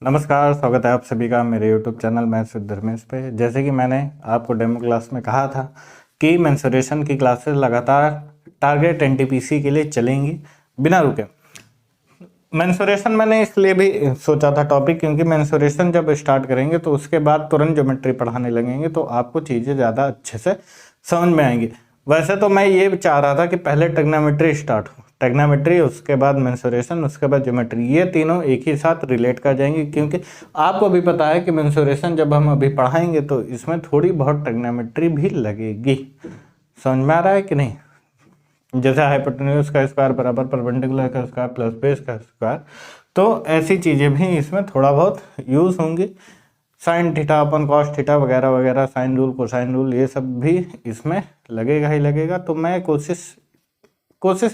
नमस्कार, स्वागत है आप सभी का मेरे YouTube channel maths with Dharmesh पे। जैसे कि मैंने आपको डेमो क्लास में कहा था कि मेंसुरेशन की क्लासेस लगातार टारगेट एनटीपीसी के लिए चलेंगी बिना रुके। मेंसुरेशन मैंने इसलिए भी सोचा था टॉपिक, क्योंकि मेंसुरेशन जब स्टार्ट करेंगे तो उसके बाद तुरंत ज्योमेट्री पढ़ाने लगेंगे तो आपको चीज़ें ज़्यादा अच्छे से समझ में आएंगी। वैसे तो मैं ये चाह रहा था कि पहले ट्रिग्नोमेट्री स्टार्ट हो, ट्रिग्नोमेट्री उसके बाद मेंसुरेशन उसके बाद ज्योमेट्री, ये तीनों एक ही साथ रिलेट कर जाएंगे। क्योंकि आपको भी पता है कि मेंसुरेशन जब हम अभी पढ़ाएंगे तो इसमें थोड़ी बहुत ट्रिग्नोमेट्री भी लगेगी। समझ में आ रहा है कि नहीं? जैसे हाइपोटेन्यूज का स्क्वायर बराबर परपेंडिकुलर का स्क्वायर प्लस बेस का स्क्वायर, तो ऐसी चीज़ें भी इसमें थोड़ा बहुत यूज़ होंगी। साइन थीटा अपन कॉस थीटा वगैरह वगैरह, साइन रूल कोसाइन रूल, ये सब भी इसमें लगेगा ही लगेगा। तो मैं कोशिश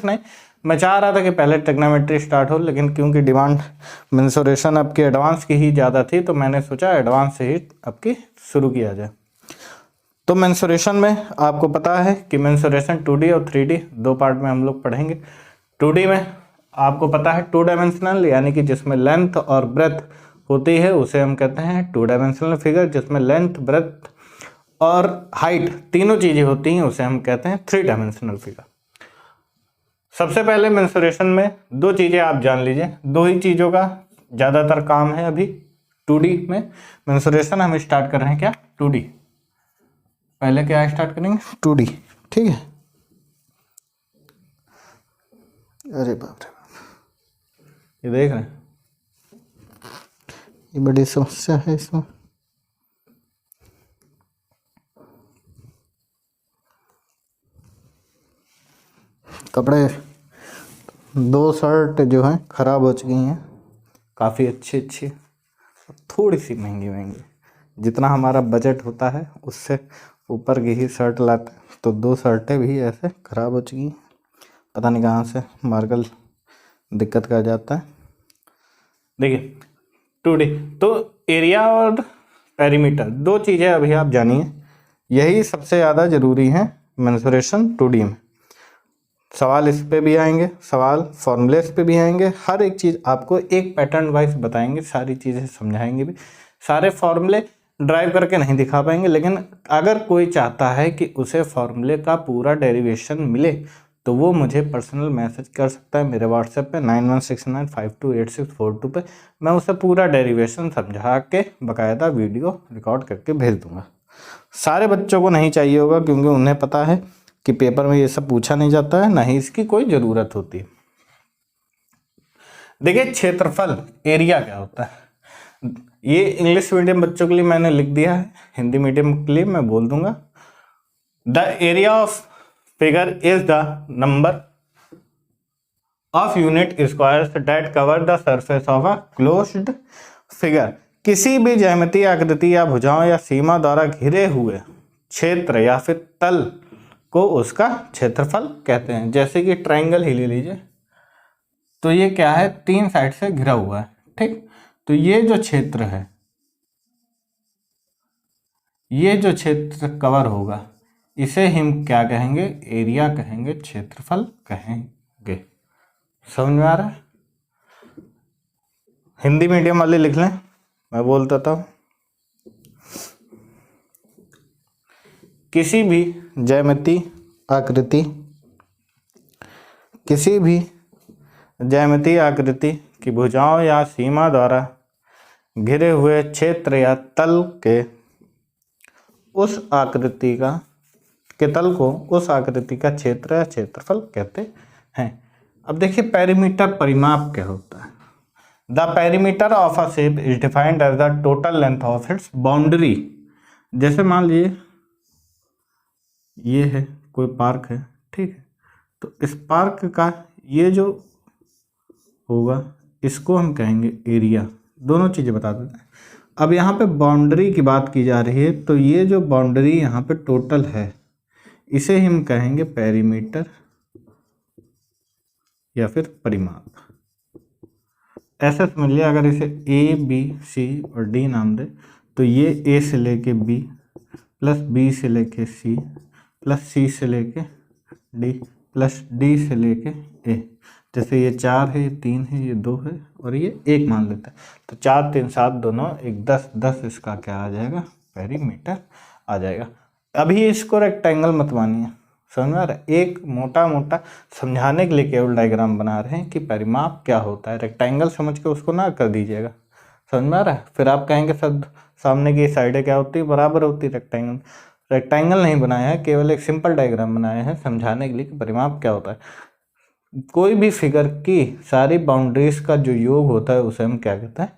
नहीं, मैं चाह रहा था कि पहले ट्रिग्नोमेट्री स्टार्ट हो, लेकिन क्योंकि डिमांड मेंसुरेशन आपकी एडवांस की ही ज़्यादा थी तो मैंने सोचा एडवांस से ही आपकी शुरू किया जाए। तो मेंसुरेशन में आपको पता है कि मेंसुरेशन 2D और 3D दो पार्ट में हम लोग पढ़ेंगे। 2D में आपको पता है 2 डायमेंशनल, यानी कि जिसमें लेंथ और ब्रेथ होती है उसे हम कहते हैं 2 डायमेंशनल फिगर। जिसमें लेंथ ब्रेथ और हाइट तीनों चीज़ें होती हैं उसे हम कहते हैं 3 डायमेंशनल फिगर। सबसे पहले मेंसुरेशन में दो चीज़ें आप जान लीजिए, दो ही चीज़ों का ज़्यादातर काम है अभी 2D में। मेंसुरेशन हम स्टार्ट कर रहे हैं क्या 2D, पहले क्या स्टार्ट करेंगे 2D, ठीक है। अरे बाप रे बाप, ये देख रहे हैं, ये बड़ी समस्या है इसमें। कपड़े दो शर्ट जो हैं ख़राब हो चुकी हैं, काफ़ी अच्छी थोड़ी सी महंगी महंगी, जितना हमारा बजट होता है उससे ऊपर की ही शर्ट लाते हैं। तो दो शर्टें भी ऐसे ख़राब हो चुकी हैं, पता नहीं कहाँ से मार्गल दिक्कत कर जाता है। देखिए 2D तो एरिया और पेरीमीटर दो चीज़ें अभी आप जानिए, यही सबसे ज़्यादा ज़रूरी है मेंसुरेशन 2D में। सवाल इस पे भी आएंगे, सवाल फॉर्मूलेस पे भी आएंगे, हर एक चीज़ आपको एक पैटर्न वाइज बताएंगे, सारी चीज़ें समझाएंगे भी। सारे फॉर्मूले ड्राइव करके नहीं दिखा पाएंगे, लेकिन अगर कोई चाहता है कि उसे फॉर्मूले का पूरा डेरिवेशन मिले तो वो मुझे पर्सनल मैसेज कर सकता है मेरे व्हाट्सएप पे 9169528642 पे। मैं उसे पूरा डेरिवेशन समझा के बाकायदा वीडियो रिकॉर्ड करके भेज दूंगा। सारे बच्चों को नहीं चाहिए होगा, क्योंकि उन्हें पता है कि पेपर में ये सब पूछा नहीं जाता है, ना ही इसकी कोई ज़रूरत होती है। देखिए क्षेत्रफल एरिया क्या होता है, ये इंग्लिश मीडियम बच्चों के लिए मैंने लिख दिया है, हिंदी मीडियम के लिए मैं बोल दूंगा। The area of figure is the number of unit squares that cover the surface of a closed figure. किसी भी ज्यामितीय आकृति या भुजाओं या सीमा द्वारा घिरे हुए क्षेत्र या फिर तल को उसका क्षेत्रफल कहते हैं। जैसे कि ट्रायंगल ही ले लीजिए, तो ये क्या है, 3 साइड से घिरा हुआ है, ठीक। तो ये जो क्षेत्र है, ये जो क्षेत्र कवर होगा इसे हम क्या कहेंगे, एरिया कहेंगे, क्षेत्रफल कहेंगे। समझ में आ रहा है? हिंदी मीडियम वाले लिख लें, मैं बोल देता हूँ। किसी भी ज्यामितीय आकृति, किसी भी ज्यामितीय आकृति की भुजाओं या सीमा द्वारा घिरे हुए क्षेत्र या तल के उस आकृति का के तल को उस आकृति का क्षेत्र या क्षेत्रफल कहते हैं। अब देखिए पेरीमीटर परिमाप क्या होता है। The perimeter of a shape is defined as the total length of its boundary. जैसे मान लीजिए ये है कोई पार्क है, ठीक है, तो इस पार्क का ये जो होगा इसको हम कहेंगे एरिया। दोनों चीज़ें बता देते हैं। अब यहाँ पे बाउंड्री की बात की जा रही है, तो ये जो बाउंड्री यहाँ पे टोटल है इसे हम कहेंगे पेरीमीटर या फिर परिमाप। ऐसे समझ लिया, अगर इसे ए बी सी और डी नाम दे तो ये ए से लेके बी प्लस बी से लेके सी प्लस सी से लेके डी प्लस डी से लेके ए, जैसे ये 4 है, ये 3 है, ये 2 है और ये 1 मान लेते हैं। तो 4 3 7 दोनों 1 10 10 इसका क्या आ जाएगा, पेरीमीटर आ जाएगा। अभी इसको रेक्टेंगल मत मानिए, समझ में आ रहा है? एक मोटा मोटा समझाने के लिए केवल डायग्राम बना रहे हैं कि परिमाप क्या होता है। रेक्टेंगल समझ के उसको ना कर दीजिएगा, समझ में आ रहा है? फिर आप कहेंगे सर सामने की साइडें क्या होती है, बराबर होती है रेक्टेंगल। रेक्टेंगल नहीं बनाया है, केवल एक सिंपल डायग्राम बनाया है समझाने के लिए कि परिमाप क्या होता है। कोई भी फिगर की सारी बाउंड्रीज का जो योग होता है उसे हम क्या कहते हैं,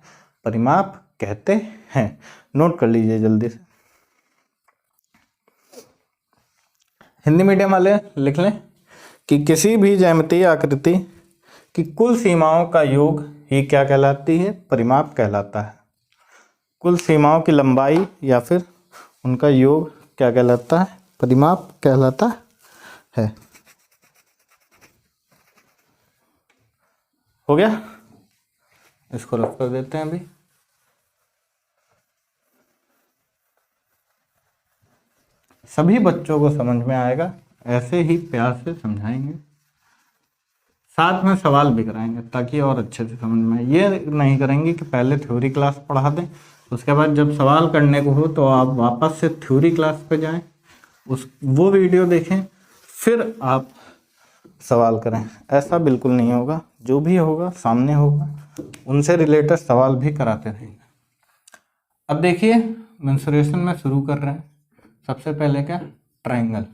परिमाप कहते हैं। नोट कर लीजिए जल्दी से। हिंदी मीडियम वाले लिख लें कि किसी भी ज्यामितीय आकृति की कुल सीमाओं का योग ही क्या कहलाती है, परिमाप कहलाता है। कुल सीमाओं की लंबाई या फिर उनका योग क्या कहलाता है, परिमाप कहलाता है। हो गया, इसको रफ कर देते हैं अभी। सभी बच्चों को समझ में आएगा, ऐसे ही प्यार से समझाएंगे, साथ में सवाल भी कराएंगे ताकि और अच्छे से समझ में आए। ये नहीं करेंगे कि पहले थ्योरी क्लास पढ़ा दें, उसके बाद जब सवाल करने को हो तो आप वापस से थ्योरी क्लास पे जाएं, वो वीडियो देखें, फिर आप सवाल करें। ऐसा बिल्कुल नहीं होगा, जो भी होगा सामने होगा, उनसे रिलेटेड सवाल भी कराते रहेंगे। अब देखिए मेंसुरेशन में शुरू कर रहे हैं। सबसे पहले क्या, ट्रायंगल।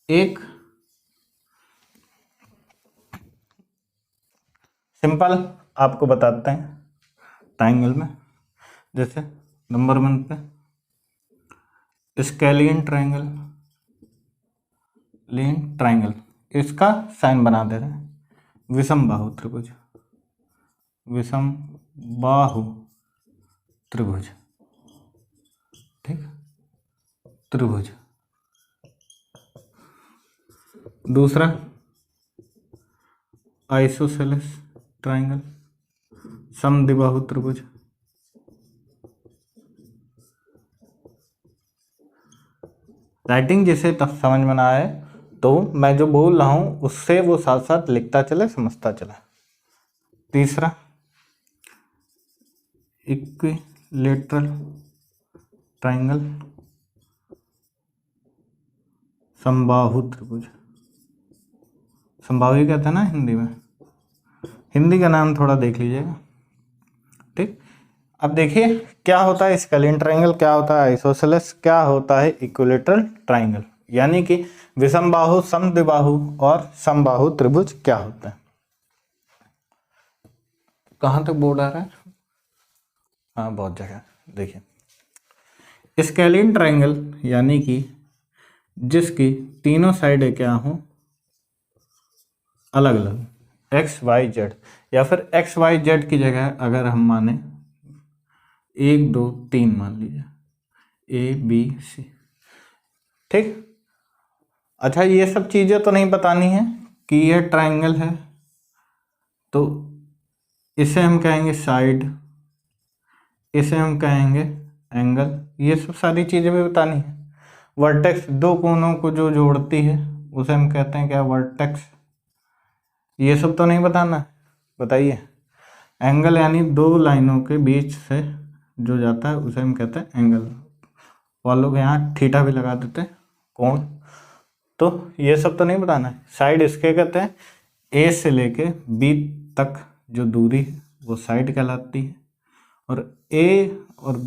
एक सिंपल आपको बताते हैं ट्रायंगल में, जैसे नंबर 1 पे स्केलियन ट्रायंगल, लीन ट्रायंगल, इसका साइन बना दे रहे हैं। विषम बाहु त्रिभुज, विषम बाहु त्रिभुज, ठीक, त्रिभुज। दूसरा आइसोसेलेस ट्रायंगल, समद्विबाहु त्रिभुज। राइटिंग जिसे तब समझ में ना आए तो मैं जो बोल रहा हूं उससे वो साथ साथ लिखता चले, समझता चला। तीसरा इक्विलेटरल ट्रायंगल, समबाहु त्रिभुज। समबाहु कहते हैं ना हिंदी में, हिंदी का नाम थोड़ा देख लीजिएगा, ठीक। अब देखिए क्या होता है स्केलियन ट्रायंगल, क्या होता है आइसोसेलेस, क्या होता है इक्विलेटरल ट्रायंगल, यानी कि विषम बाहु, समद्विबाहु और समबाहु त्रिभुज क्या होता है। कहां तक बोर्ड आ रहा है? हाँ बहुत जगह। देखिए स्केलियन ट्रायंगल यानी कि जिसकी तीनों साइडें क्या हों, अलग अलग, एक्स वाई जेड, या फिर एक्स वाई जेड की जगह अगर हम माने 1 2 3 मान लीजिए, ए बी सी, ठीक। अच्छा ये सब चीजें तो नहीं बतानी है कि यह ट्रायंगल है तो इसे हम कहेंगे साइड, इसे हम कहेंगे एंगल, ये सब सारी चीजें भी बतानी है। वर्टेक्स, दो कोनों को जो जोड़ती है उसे हम कहते हैं क्या, वर्टेक्स, ये सब तो नहीं बताना है। बताइए एंगल यानी 2 लाइनों के बीच से जो जाता है उसे हम कहते हैं एंगल। वालों के यहाँ थीटा भी लगा देते हैं, कोण। तो ये सब तो नहीं बताना है। साइड इसके कहते हैं, ए से लेके बी तक जो दूरी है वो साइड कहलाती है, और ए और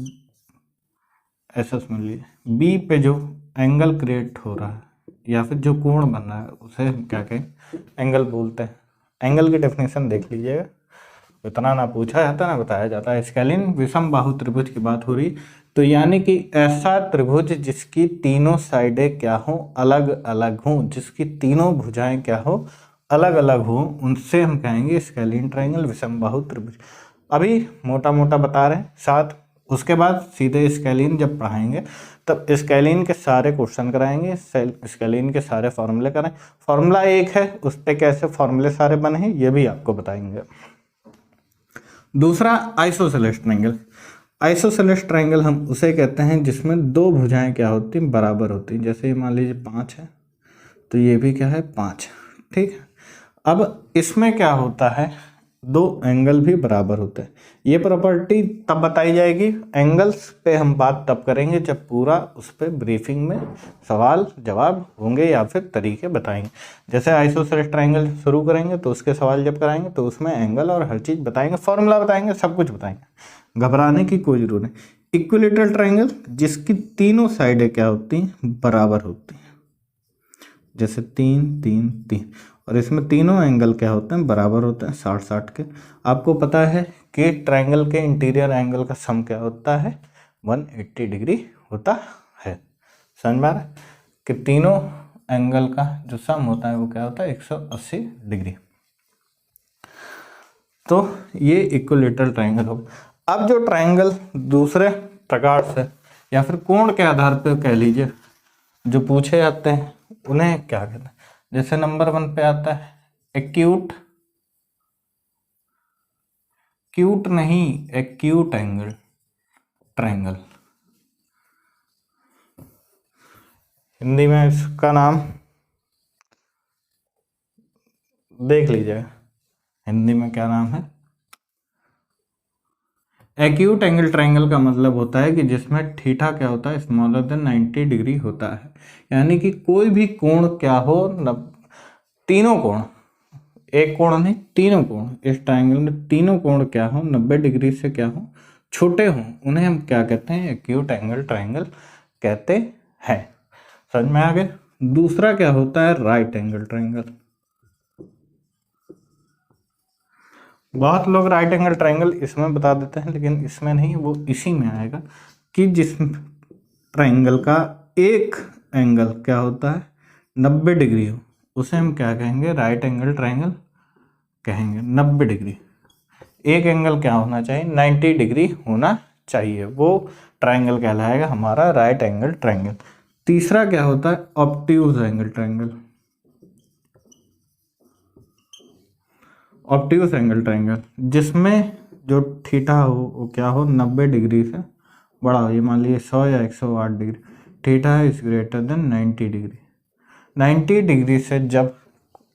ऐसा समझ लीजिए बी पे जो एंगल क्रिएट हो रहा है या फिर जो कोण बन रहा है उसे हम क्या कहें, एंगल बोलते हैं। एंगल की डेफिनेशन देख लीजिएगा, इतना ना पूछा जाता ना बताया जाता है। स्केलियन विषम बाहु त्रिभुज की बात हो रही, तो यानी कि ऐसा त्रिभुज जिसकी तीनों साइडें क्या हो, अलग अलग हों, जिसकी तीनों भुजाएं क्या हो, अलग अलग हो, उनसे हम कहेंगे स्केलियन ट्रायंगल, विषम बाहु त्रिभुज। अभी मोटा मोटा बता रहे हैं, साथ उसके बाद सीधे स्केलियन जब पढ़ाएंगे तब स्केलियन के सारे क्वेश्चन कराएंगे, स्केलियन के सारे फॉर्मूले कराएं। फॉर्मूला एक है, उस पर कैसे फॉर्मूले सारे बने हैं ये भी आपको बताएंगे। दूसरा आइसोसेलेस ट्रायंगल। आइसोसेलेस ट्रायंगल हम उसे कहते हैं जिसमें 2 भुजाएं क्या होती हैं, बराबर होती हैं। जैसे मान लीजिए 5 है तो ये भी क्या है 5। ठीक है, अब इसमें क्या होता है, दो एंगल भी बराबर होते हैं। ये प्रॉपर्टी तब बताई जाएगी, एंगल्स पे हम बात तब करेंगे जब पूरा उस पर ब्रीफिंग में सवाल जवाब होंगे या फिर तरीके बताएंगे। जैसे आइसोसेलेस ट्रायंगल शुरू करेंगे तो उसके सवाल जब कराएंगे तो उसमें एंगल और हर चीज़ बताएंगे, फॉर्मूला बताएंगे, सब कुछ बताएंगे, घबराने की कोई जरूरत नहीं। इक्विलेटरल ट्रायंगल जिसकी तीनों साइडें क्या होती हैं, बराबर होती हैं, जैसे 3 3 3, और इसमें तीनों एंगल क्या होते हैं, बराबर होते हैं 60 60 के। आपको पता है कि ट्रायंगल के इंटीरियर एंगल का सम क्या होता है, 180 डिग्री होता है। समझ में आ रहा है कि तीनों एंगल का जो सम होता है वो क्या होता है, 180 डिग्री। तो ये इक्विलेटरल ट्रायंगल होगा। अब जो ट्रायंगल दूसरे प्रकार से या फिर कोण के आधार पर कह लीजिए जो पूछे जाते हैं उन्हें क्या कहते हैं, जैसे नंबर 1 पे आता है एक्यूट, क्यूट नहीं एक्यूट एंगल ट्रायंगल, हिंदी में इसका नाम देख लीजिएगा, हिंदी में क्या नाम है। एक्यूट एंगल ट्रायंगल का मतलब होता है कि जिसमें थीटा क्या होता है, स्मॉलर देन 90 डिग्री होता है। यानी कि कोई भी कोण क्या हो, तीनों कोण, एक कोण नहीं तीनों कोण, इस ट्रायंगल में तीनों कोण क्या हो, 90 डिग्री से क्या हो, छोटे हों, उन्हें हम क्या कहते हैं, एक्यूट एंगल ट्रायंगल कहते हैं। समझ में आ गया। दूसरा क्या होता है, राइट एंगल ट्रायंगल। बहुत लोग राइट एंगल ट्रायंगल इसमें बता देते हैं, लेकिन इसमें नहीं, वो इसी में आएगा कि जिस ट्रायंगल का एक एंगल क्या होता है 90 डिग्री हो, उसे हम क्या कहेंगे, राइट एंगल ट्रायंगल कहेंगे। 90 डिग्री, एक एंगल क्या होना चाहिए, 90 डिग्री होना चाहिए, वो ट्रायंगल कहलाएगा हमारा राइट एंगल ट्रायंगल। तीसरा क्या होता है, obtuse angle triangle. Obtuse angle triangle जिसमें जो थीटा हो वो क्या हो, 90 डिग्री से बड़ा हो, ये मान लीजिए 100 या 108 degree, theta is greater than 90 degree. 90 degree से जब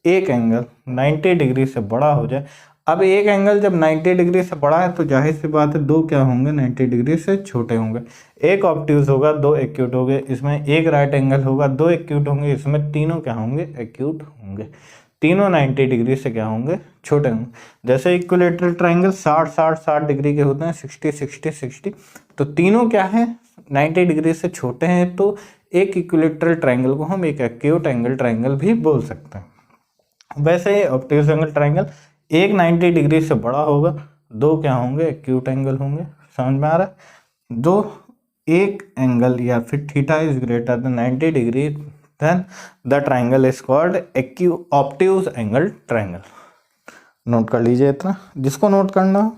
एक एंगल 90 डिग्री से बड़ा हो जाए, अब एक एंगल जब 90 डिग्री से बड़ा है तो जाहिर सी बात है दो क्या होंगे, 90 डिग्री से छोटे होंगे। एक ऑब्ट्यूज होगा, दो एक्यूट होंगे, इसमें एक राइट एंगल होगा, दो एक्यूट होंगे, इसमें तीनों क्या होंगे, एक्यूट होंगे। तीनों 90 डिग्री से क्या होंगे, छोटे होंगे। जैसे इक्विलेटरल ट्रायंगल 60 60 60 डिग्री के होते हैं, 60 60 60, तो तीनों क्या है 90 डिग्री से छोटे हैं, तो एक इक्विलेटरल ट्रायंगल को हम एक एक्यूट एंगल ट्रायंगल भी बोल सकते हैं। वैसे ही ऑब्ट्यूज एंगल ट्रायंगल एक 90 डिग्री से बड़ा होगा, दो क्या होंगे, एक्यूट एंगल होंगे। समझ में आ रहा है। दो एक एंगल या फिर theta is greater than 90 degree, then the triangle is called obtuse angle triangle। Note कर लीजिए इतना, जिसको नोट करना हो,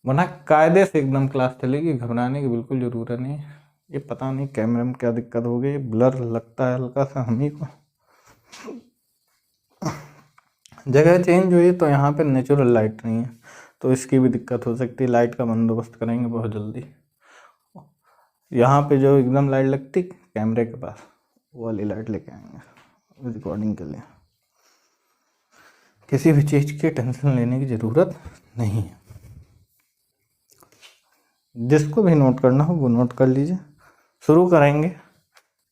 वरना कायदे से एकदम क्लास चलेगी, घबराने की बिल्कुल जरूरत नहीं है। ये पता नहीं कैमरे में क्या दिक्कत हो गई, ब्लर लगता है हल्का सा हम ही को। जगह चेंज हुई तो यहाँ पे नेचुरल लाइट नहीं है, तो इसकी भी दिक्कत हो सकती है। लाइट का बंदोबस्त करेंगे बहुत जल्दी। यहाँ पे जो एकदम लाइट लगती कैमरे के पास, वो वाली लाइट लेके आएंगे रिकॉर्डिंग के लिए। किसी भी चीज़ की टेंशन लेने की ज़रूरत नहीं है। जिसको भी नोट करना हो वो नोट कर लीजिए। शुरू करेंगे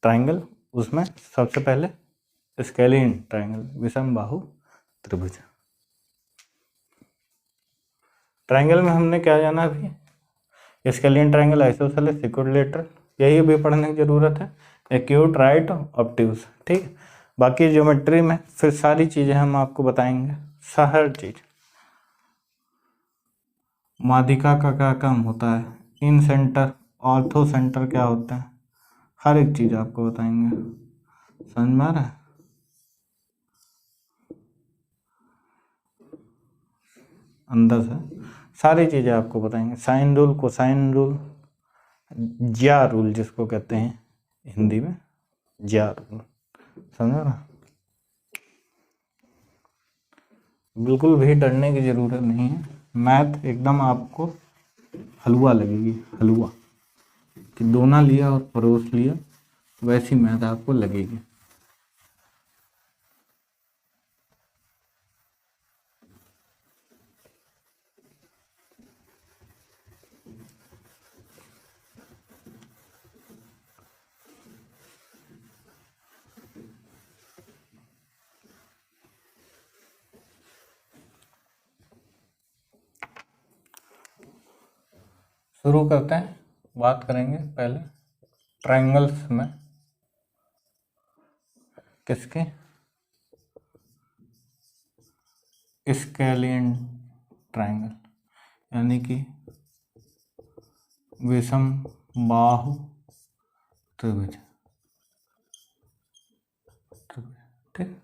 ट्रायंगल, उसमें सबसे पहले स्केलिन ट्रायंगल, विषम बाहु त्रिभुज। ट्रायंगल में हमने क्या जाना अभी, स्केलिन ट्रायंगल, आइसोसेलेस, इक्विलेटरल, यही भी पढ़ने की जरूरत है। एक्यूट, राइट, ऑब्ट्यूज, ठीक। बाकी ज्योमेट्री में फिर सारी चीजें हम आपको बताएंगे, हर चीज। माध्यिका का क्या काम होता है, इन सेंटर, ऑर्थो सेंटर क्या होता है, हर एक चीज आपको बताएंगे। समझ में आ रहा है। अंदर से सारी चीजें आपको बताएंगे, साइन रूल, कोसाइन रूल, ज्या रूल जिसको कहते हैं हिंदी में, ज्या रूल। समझो ना, बिल्कुल भी डरने की जरूरत नहीं है। मैथ एकदम आपको हलवा लगेगी, हलवा कि दोना लिया और परोस लिया वैसी मैथ आपको लगेगी। शुरू करते हैं, बात करेंगे पहले ट्रायंगल्स में। किसके? स्केलियन ट्रायंगल, यानी कि विषम बाहु त्रिभुज। ठीक,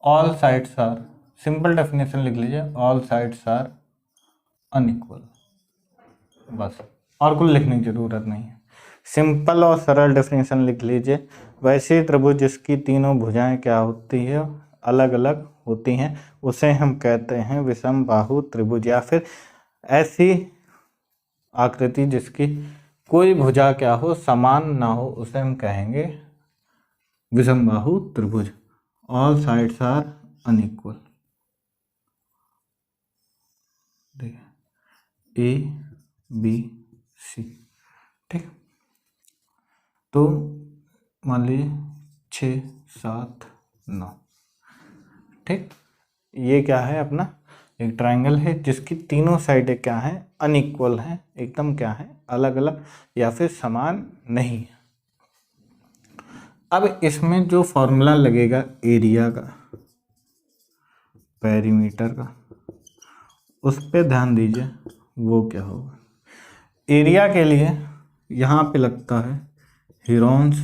all sides are, simple definition लिख लीजिए, ऑल साइड्स आर अनइक्वल, बस और कुछ लिखने की जरूरत नहीं है। सिंपल और सरल डेफिनेशन लिख लीजिए। वैसे त्रिभुज जिसकी तीनों भुजाएं क्या होती है, अलग अलग होती हैं, उसे हम कहते हैं विषम बाहु त्रिभुज। या फिर ऐसी आकृति जिसकी कोई भुजा क्या हो, समान ना हो, उसे हम कहेंगे विषम बाहु त्रिभुज। ऑल साइड्स आर अनइक्वल, देखिए ए बी सी। ठीक, तो मान लीजिए 6 7 9। ठीक, ये क्या है अपना एक ट्रायंगल है जिसकी तीनों साइडें क्या हैं, अनइक्वल हैं, एकदम क्या है, अलग अलग या फिर समान नहीं। अब इसमें जो फॉर्मूला लगेगा एरिया का, पेरीमीटर का, उस पे ध्यान दीजिए। वो क्या होगा, एरिया के लिए यहाँ पे लगता है हीरोन्स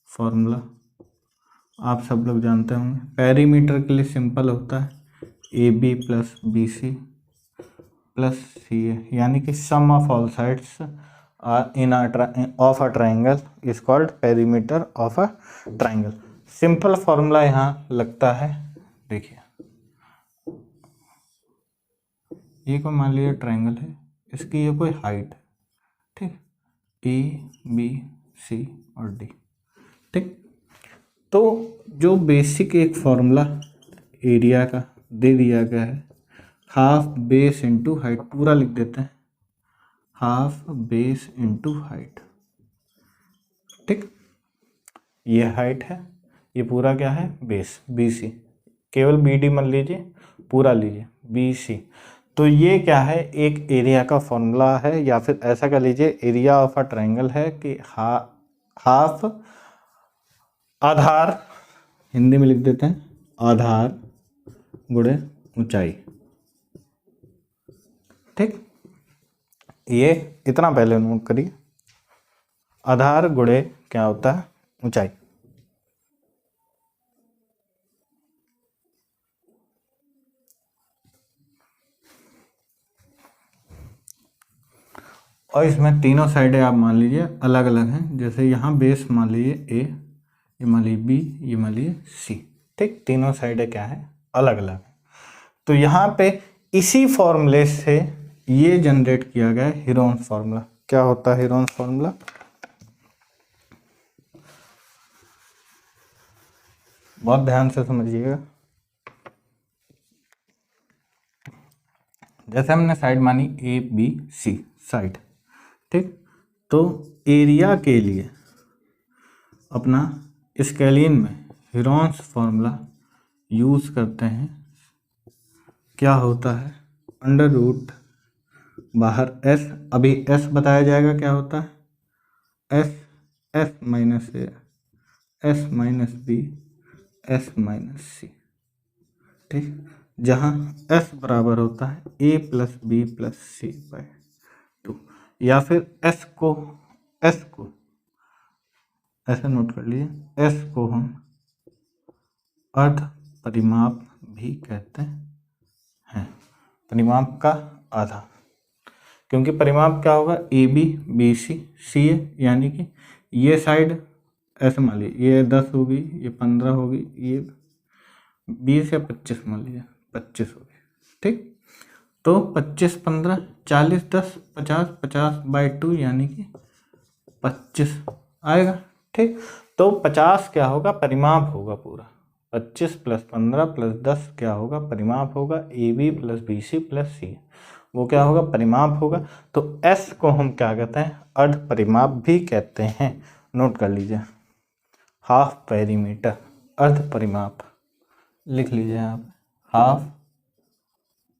फॉर्मूला, आप सब लोग जानते होंगे। पेरीमीटर के लिए सिंपल होता है A B plus B C plus C A, यानी कि sum of all sides in of a triangle is called perimeter of a triangle. Simple formula यहाँ लगता है, देखिए ये कोई मान लीजिए ट्राइंगल है, इसकी ये कोई हाइट है, ठीक, ए बी सी और डी। ठीक, तो जो बेसिक एक फॉर्मूला एरिया का दे दिया गया है, हाफ बेस इंटू हाइट, पूरा लिख देते हैं, हाफ बेस इंटू हाइट। ठीक, ये हाइट है, ये पूरा क्या है, बेस, बी सी, केवल बी डी मत लीजिए, पूरा लीजिए बी सी। तो ये क्या है, एक एरिया का फॉर्मूला है, या फिर ऐसा कह लीजिए एरिया ऑफ अ ट्राइंगल है कि हाफ आधार, हिंदी में लिख देते हैं आधार गुणे ऊंचाई। ठीक, ये इतना पहले नोट करिए, आधार गुणे क्या होता है, ऊंचाई। और इसमें तीनों साइडें आप मान लीजिए अलग अलग हैं, जैसे यहाँ बेस मान लीजिए ए, ये मान लीजिए बी, ये मान लीजिए सी। ठीक, तीनों साइडें क्या है, अलग अलग है। तो यहाँ पे इसी फॉर्मूले से ये जनरेट किया गया है हीरोन्स फॉर्मूला। क्या होता है हीरोन्स फॉर्मूला, बहुत ध्यान से समझिएगा। जैसे हमने साइड मानी ए बी सी साइड, ठीक, तो एरिया के लिए अपना स्केलियन में हीरोन्स फॉर्मूला यूज करते हैं। क्या होता है, अंडर रूट बाहर एस, अभी एस बताया जाएगा क्या होता है, S, S minus A, S minus B, S minus C. ठीक, जहाँ एस बराबर होता है A plus B plus C by 2, या फिर एस को ऐसे नोट कर लीजिए, एस को हम अर्ध परिमाप भी कहते हैं, परिमाप का आधा, क्योंकि परिमाप क्या होगा, A B B C C A, यानी कि ये साइड ऐसे मान लीजिए ये 10 होगी, ये 15 होगी, ये 20 या 25 मान लीजिए 25 होगी। ठीक, तो 25 15 40 10 50 50 बाई 2 यानी कि 25 आएगा। ठीक, तो 50 क्या होगा, परिमाप होगा पूरा। 25 प्लस 15 प्लस 10 क्या होगा, परिमाप होगा। A B plus B C plus C, वो क्या होगा, परिमाप होगा। तो एस को हम क्या कहते हैं, अर्ध परिमाप भी कहते हैं। नोट कर लीजिए, हाफ पेरीमीटर, अर्ध परिमाप लिख लीजिए आप, हाफ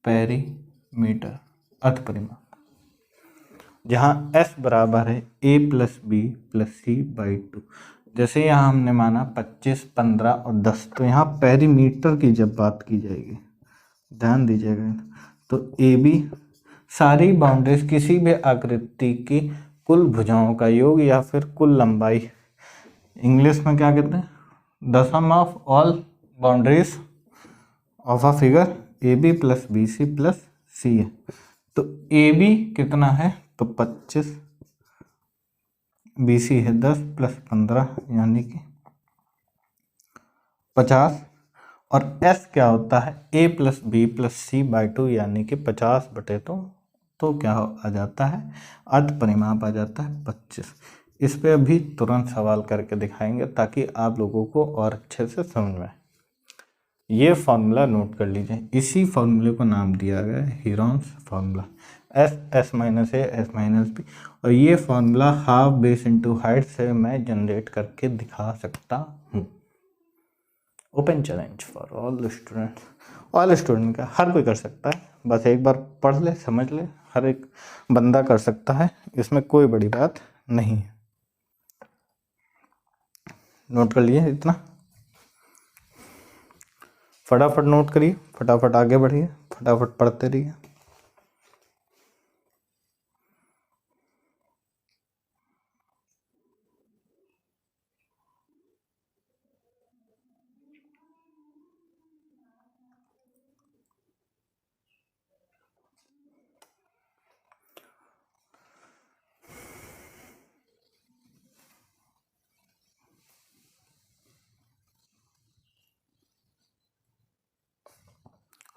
पेरीमीटर, अर्ध परिमाप, जहाँ s बराबर है a plus B plus C by 2। जैसे यहाँ हमने माना 25 15 और 10, तो यहाँ पेरीमीटर की जब बात की जाएगी, ध्यान दीजिएगा, तो ए बी सारी बाउंड्रीज किसी भी आकृति की कुल भुजाओं का योग या फिर कुल लंबाई, इंग्लिश में क्या कहते हैं, the sum of all boundaries of a figure A B plus B C plus C है। तो ए बी कितना है, तो 25, बी सी है 10 प्लस 15 यानी कि 50, और एस क्या होता है, A plus B plus C by 2 यानी कि 50 बटे 2, तो क्या आ जाता है, अर्ध परिमाप आ जाता है 25। इस पे अभी तुरंत सवाल करके दिखाएंगे ताकि आप लोगों को और अच्छे से समझ में आए। ये फॉर्मूला नोट कर लीजिए, इसी फॉर्मूले को नाम दिया गया है Heron's formula, S S minus A S minus B. और ये formula half base into height से मैं जनरेट करके दिखा सकता हूँ। Open challenge for all students, all student का हर कोई कर सकता है, बस एक बार पढ़ ले समझ ले, हर एक बंदा कर सकता है, इसमें कोई बड़ी बात नहीं है। नोट कर लिए इतना, फटाफट नोट करिए, फटाफट आगे बढ़िए, फटाफट पढ़ते रहिए।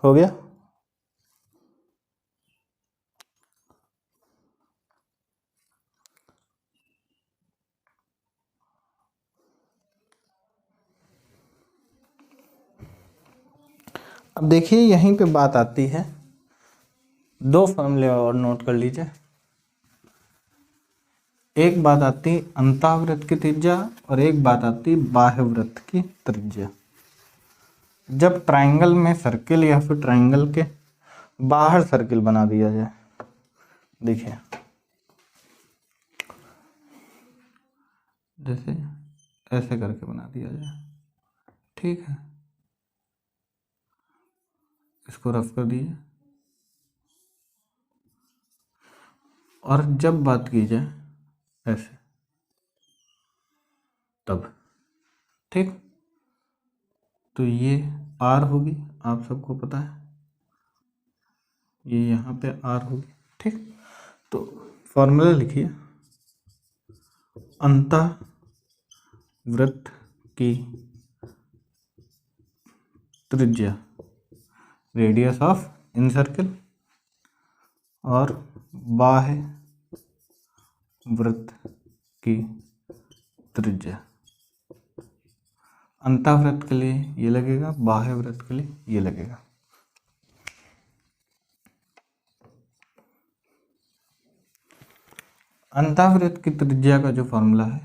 हो गया, अब देखिए यहीं पे बात आती है, दो फॉर्मूले और नोट कर लीजिए। एक बात आती है अंतःवृत्त की त्रिज्या और एक बात आती है बाह्यवृत्त की त्रिज्या। जब ट्रायंगल में सर्किल या फिर ट्रायंगल के बाहर सर्किल बना दिया जाए, देखिए जैसे ऐसे करके बना दिया जाए, ठीक है, इसको रफ कर दीजिए, और जब बात की जाए ऐसे, तब ठीक, तो ये आर होगी, आप सबको पता है, ये यहाँ पे आर होगी, ठीक। तो फॉर्मूला लिखिए, अंतःवृत्त की त्रिज्या, रेडियस ऑफ इन सर्किल, और बाह्य वृत्त की त्रिज्या। अंतःवृत्त के लिए ये लगेगा, बाह्य वृत्त के लिए ये लगेगा। अंतःवृत्त की त्रिज्या का जो फॉर्मूला है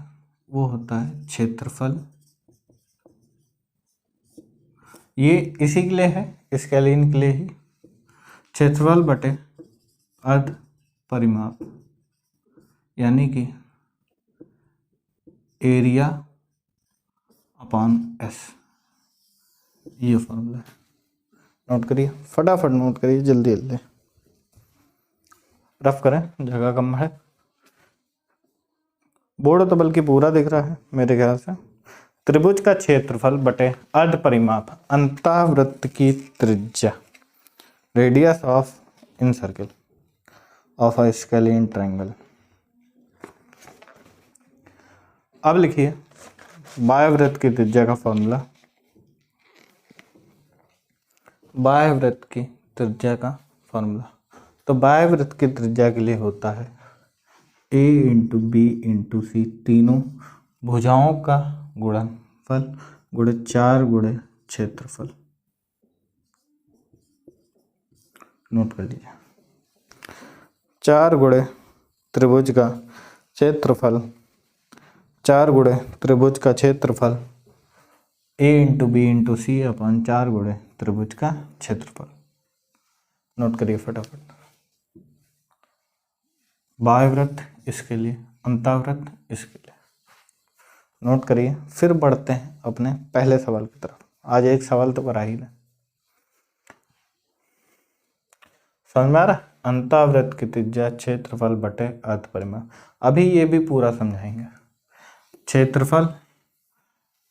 वो होता है क्षेत्रफल, ये इसी के लिए है, स्केलिन के लिए ही, क्षेत्रफल बटे अर्ध परिमाप, यानी कि एरिया अपॉन एस, ये फॉर्मूला है। नोट करिए, फटाफट नोट करिए, जल्दी जल्दी, रफ करें, जगह कम है। बोर्ड तो बल्कि पूरा दिख रहा है मेरे ख्याल से। त्रिभुज का क्षेत्रफल बटे अर्ध परिमाप, अंतःवृत्त की त्रिज्या, radius of in circle of a scalene triangle. अब लिखिए बाह्यवृत्त की त्रिज्या का फॉर्मूला, बाह्यवृत्त की त्रिज्या का फॉर्मूला। तो बाह्यवृत्त की त्रिज्या के लिए होता है a इंटू बी इंटू सी, तीनों भुजाओं का गुणनफल गुणे 4 गुणे क्षेत्रफल। नोट कर लीजिए, 4 गुणे त्रिभुज का क्षेत्रफल, 4 गुणे त्रिभुज का क्षेत्रफल a into B into C upon 4 गुणे त्रिभुज का क्षेत्रफल। नोट करिए फटाफट। बाह्यवृत्त इसके लिए, अंतःवृत्त इसके लिए। नोट करिए। फिर बढ़ते हैं अपने पहले सवाल की तरफ। आज एक सवाल तो करा ही ना, समझ में आ रहा? अंतःवृत्त की त्रिज्या क्षेत्रफल बटे अर्ध परिमाप। अभी ये भी पूरा समझाएंगे। क्षेत्रफल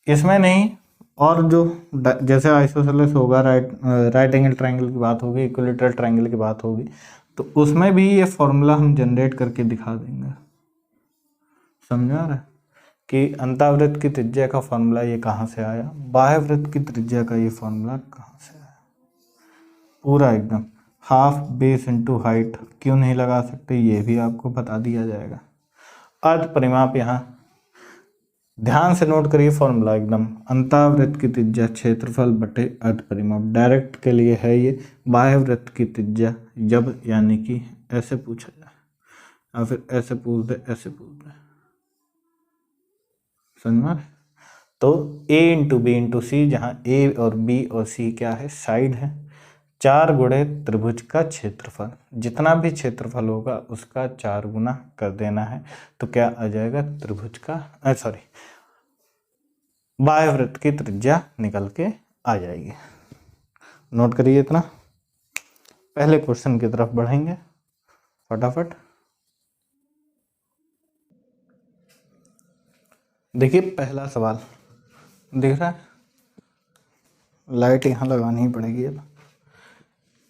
इसमें नहीं, और जो जैसे आइसोसेलेस होगा, राइट एंगल ट्रायंगल की बात होगी, इक्विलैटरल ट्रायंगल की बात होगी, तो उसमें भी ये फॉर्मूला हम जनरेट करके दिखा देंगे। समझ आ रहा है कि अंतःवृत्त की त्रिज्या का फॉर्मूला ये कहाँ से आया, बाह्यवृत्त की त्रिज्या का ये फॉर्मूला कहाँ से आया, पूरा एकदम। हाफ बेस इंटू हाइट क्यों नहीं लगा सकते, ये भी आपको बता दिया जाएगा। अर्ध परिमाप, यहाँ ध्यान से नोट करिए फॉर्मूला एकदम। अंतःवृत्त की त्रिज्या क्षेत्रफल बटे अर्ध परिमाप, डायरेक्ट के लिए है ये। बाह्यवृत्त की त्रिज्या जब यानी कि ऐसे पूछा जाए या फिर ऐसे पूछ दे, ऐसे पूछ दे, समझ में? तो a इंटू बी इंटू सी, जहाँ a और b और c क्या है, साइड है। 4 गुणे त्रिभुज का क्षेत्रफल, जितना भी क्षेत्रफल होगा उसका 4 गुना कर देना है। तो क्या आ जाएगा, त्रिभुज का बाह्यवृत्त की त्रिज्या निकल के आ जाएगी। नोट करिए इतना। पहले क्वेश्चन की तरफ बढ़ेंगे फटाफट। देखिए पहला सवाल दिख रहा है, लाइट यहाँ लगानी ही पड़ेगी अब।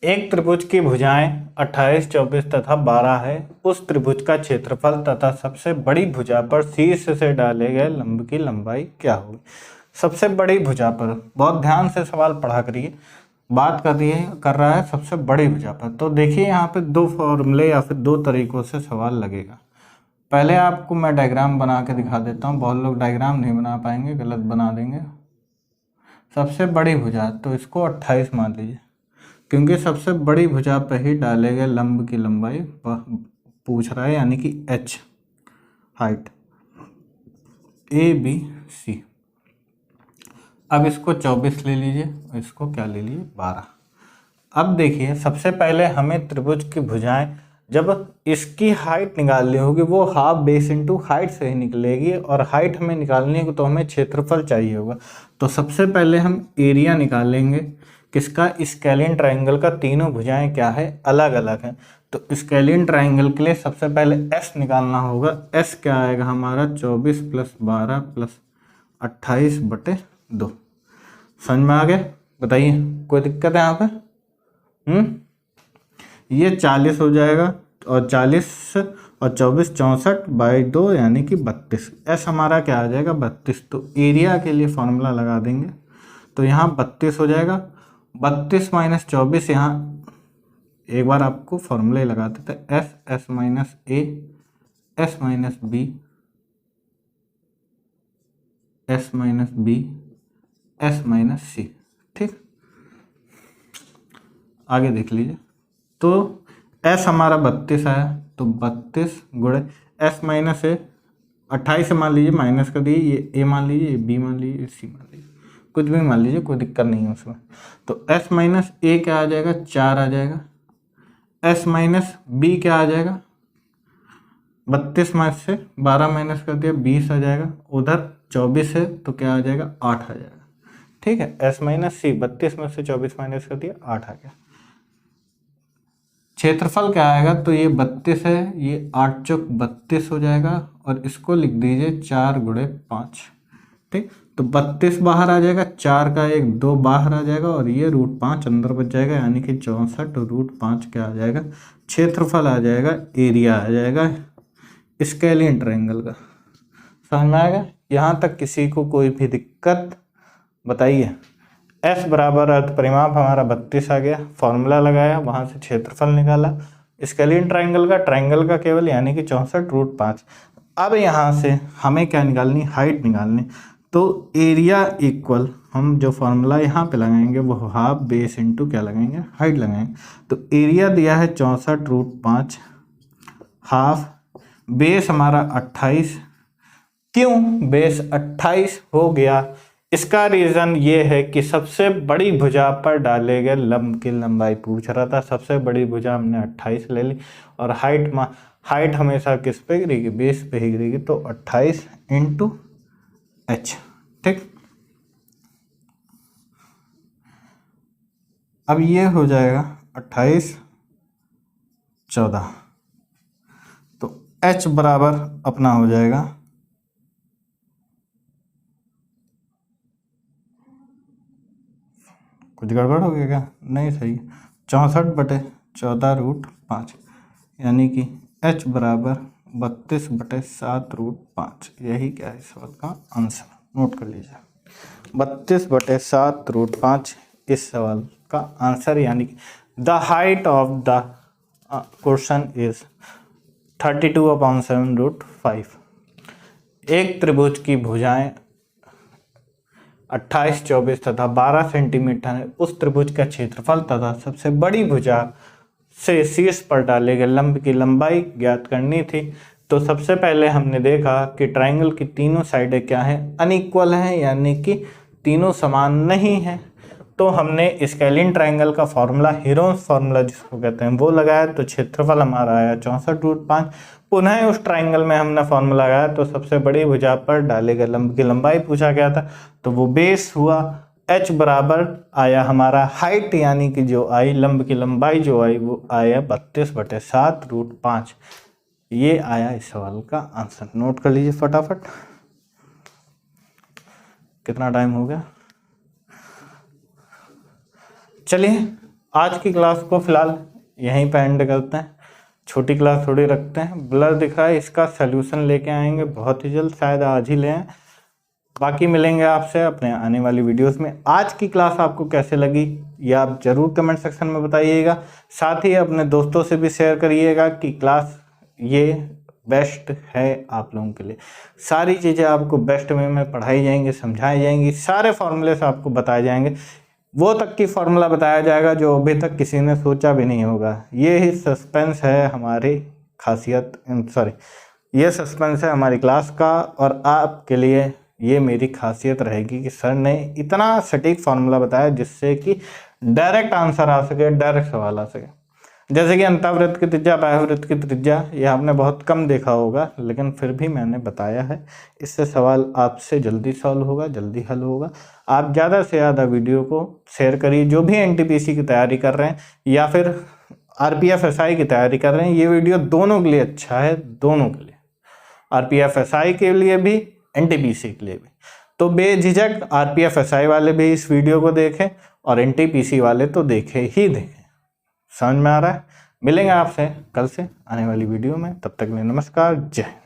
एक त्रिभुज की भुजाएं 28, 24 तथा 12 है। उस त्रिभुज का क्षेत्रफल तथा सबसे बड़ी भुजा पर शीर्ष से डाले गए लंब की लंबाई क्या होगी। सबसे बड़ी भुजा पर, बहुत ध्यान से सवाल पढ़ा करिए, बात कर रहा है सबसे बड़ी भुजा पर। तो देखिए यहाँ पे दो फॉर्मूले या फिर दो तरीकों से सवाल लगेगा। पहले आपको मैं डायग्राम बना के दिखा देता हूँ, बहुत लोग डायग्राम नहीं बना पाएंगे, गलत बना देंगे। सबसे बड़ी भुजा, तो इसको 28 मान लीजिए, क्योंकि सबसे बड़ी भुजा पर ही डाले गए लंब की लंबाई पूछ रहा है, यानी कि h, height A B C. अब इसको 24 ले लीजिए, इसको क्या ले लीजिए, 12। अब देखिए सबसे पहले हमें त्रिभुज की भुजाएं, जब इसकी हाइट निकालनी होगी वो हाफ बेस इंटू हाइट से ही निकलेगी, और हाइट हमें निकालनी है तो हमें क्षेत्रफल चाहिए होगा। तो सबसे पहले हम एरिया निकालेंगे किसका, स्केलियन ट्रायंगल का। तीनों भुजाएं क्या है, अलग अलग हैं। तो स्केलियन ट्रायंगल के लिए सबसे पहले एस निकालना होगा। एस क्या आएगा हमारा, 24 + 12 + 28 बटे 2। समझ में आ गया? बताइए कोई दिक्कत है यहाँ पे? ये 40 हो जाएगा, और 40 और 24 64/2 यानी कि 32। एस हमारा क्या आ जाएगा, 32। तो एरिया के लिए फॉर्मूला लगा देंगे, तो यहाँ 32 हो जाएगा। 32 - 24, यहाँ एक बार आपको फॉर्मूले लगा देते हैं। S, S minus A, S minus B, S minus B, S minus C. ठीक, आगे देख लीजिए। तो एस हमारा 32 आया, तो 32 गुणे एस माइनस ए, 28 से मान लीजिए माइनस कर दिए, ये ए मान लीजिए, ये बी मान लीजिए, ये सी मान लीजिए, कुछ भी मान लीजिए, कोई दिक्कत नहीं है उसमें। तो एस माइनस ए क्या आ जाएगा, 4 आ जाएगा। एस माइनस बी क्या आ जाएगा, 32 में से 12 माइनस कर दिया, 20 आ जाएगा। उधर 24 है तो क्या आ जाएगा, 8 आ जाएगा। ठीक है, एस माइनस सी, 32 में से 24 माइनस कर दिया, 8 आ गया। क्षेत्रफल क्या आएगा, तो ये 32 है, ये 8 चौक 32 हो जाएगा, और इसको लिख दीजिए 4 गुणे 5। ठीक, तो 32 बाहर आ जाएगा, 4 का 1 2 बाहर आ जाएगा, और ये √5 अंदर बच जाएगा, यानी कि 64 √5 क्या आ जाएगा, क्षेत्रफल आ जाएगा, एरिया आ जाएगा स्केलियन ट्रायंगल का। समझ में आएगा? यहाँ तक किसी को कोई भी दिक्कत बताइए? S बराबर अर्ध परिमाप हमारा 32 आ गया, फॉर्मूला लगाया, वहां से क्षेत्रफल निकाला स्केलियन ट्राइंगल का केवल, यानी कि 64√5। अब यहाँ से हमें क्या निकालनी, हाइट निकालनी। तो एरिया इक्वल, हम जो फॉर्मूला यहाँ पे लगाएंगे वो हाफ बेस इंटू क्या लगाएंगे, हाइट लगाएंगे। तो एरिया दिया है 64√5, हाफ बेस हमारा 28। क्यों बेस 28 हो गया, इसका रीज़न ये है कि सबसे बड़ी भुजा पर डाले गए लंब की लंबाई पूछ रहा था। सबसे बड़ी भुजा हमने 28 ले ली, और हाइट हमेशा किस पे गिरेगी, बेस पे ही गिरेगी। तो 28 इंटू एच, ठीक। अब ये हो जाएगा 28 14, तो h बराबर अपना हो जाएगा कुछ गड़बड़ हो गया क्या, नहीं सही, 64/14√5, यानी कि h बराबर 32/7√5। यही क्या है सवाल का आंसर, नोट कर लीजिए। 32/7√5 इस सवाल का आंसर, यानी कि the height of the question is 32/7√5। एक त्रिभुज की भुजाएं 28, 24 तथा 12 सेंटीमीटर है। उस त्रिभुज का क्षेत्रफल तथा सबसे बड़ी भुजा से शीर्ष पर डाले गए लंब की लंबाई ज्ञात करनी थी। तो सबसे पहले हमने देखा कि ट्राइंगल की तीनों साइडें क्या हैं, अनइक्वल हैं, यानी कि तीनों समान नहीं हैं। तो हमने स्केलिन ट्राइंगल का फॉर्मूला, हीरोन्स फॉर्मूला जिसको कहते हैं, वो लगाया। तो क्षेत्रफल हमारा आया 64√5। पुनः उस ट्राइंगल में हमने फॉर्मूला लगाया, तो सबसे बड़ी भुजा पर डाले गए लंब की लंबाई पूछा गया था, तो वो बेस हुआ। h बराबर आया हमारा हाइट, यानी कि जो आई लंब की लंबाई जो आई वो आया 32/7√5। ये आया इस सवाल का आंसर। नोट कर लीजिए फटाफट, कितना टाइम हो गया। चलिए आज की क्लास को फिलहाल यहीं पे एंड करते हैं, छोटी क्लास थोड़ी रखते हैं। ब्लर दिख रहा है, इसका सलूशन लेके आएंगे बहुत ही जल्द, शायद आज ही ले आएं। बाकी मिलेंगे आपसे अपने आने वाली वीडियोस में। आज की क्लास आपको कैसे लगी ये आप जरूर कमेंट सेक्शन में बताइएगा। साथ ही अपने दोस्तों से भी शेयर करिएगा कि क्लास ये बेस्ट है आप लोगों के लिए। सारी चीज़ें आपको बेस्ट वे में पढ़ाई जाएंगी, समझाई जाएंगी, सारे फॉर्मूले से आपको बताए जाएंगे, वो तक की फॉर्मूला बताया जाएगा जो अभी तक किसी ने सोचा भी नहीं होगा। ये ही सस्पेंस है हमारी खासियत, ये सस्पेंस है हमारी क्लास का, और आपके लिए ये मेरी खासियत रहेगी कि सर ने इतना सटीक फॉर्मूला बताया जिससे कि डायरेक्ट आंसर आ सके, डायरेक्ट सवाल आ सके। जैसे कि अंतःवृत्त की त्रिज्या, बाह्यवृत्त की त्रिज्या, ये आपने बहुत कम देखा होगा, लेकिन फिर भी मैंने बताया है। इससे सवाल आपसे जल्दी सॉल्व होगा, जल्दी हल होगा। आप ज़्यादा से ज़्यादा वीडियो को शेयर करिए। जो भी एनटीपीसी की तैयारी कर रहे हैं या फिर आरपीएफ एसआई की तैयारी कर रहे हैं, ये वीडियो दोनों के लिए अच्छा है, दोनों के लिए, आरपीएफ एसआई के लिए भी, एनटीपीसी के लिए भी। तो बेझिझक आरपीएफ एसआई वाले भी इस वीडियो को देखें और एनटीपीसी वाले तो देखें ही देखें। समझ में आ रहा है। मिलेंगे आपसे कल से आने वाली वीडियो में, तब तक के लिए नमस्कार, जय हिंद।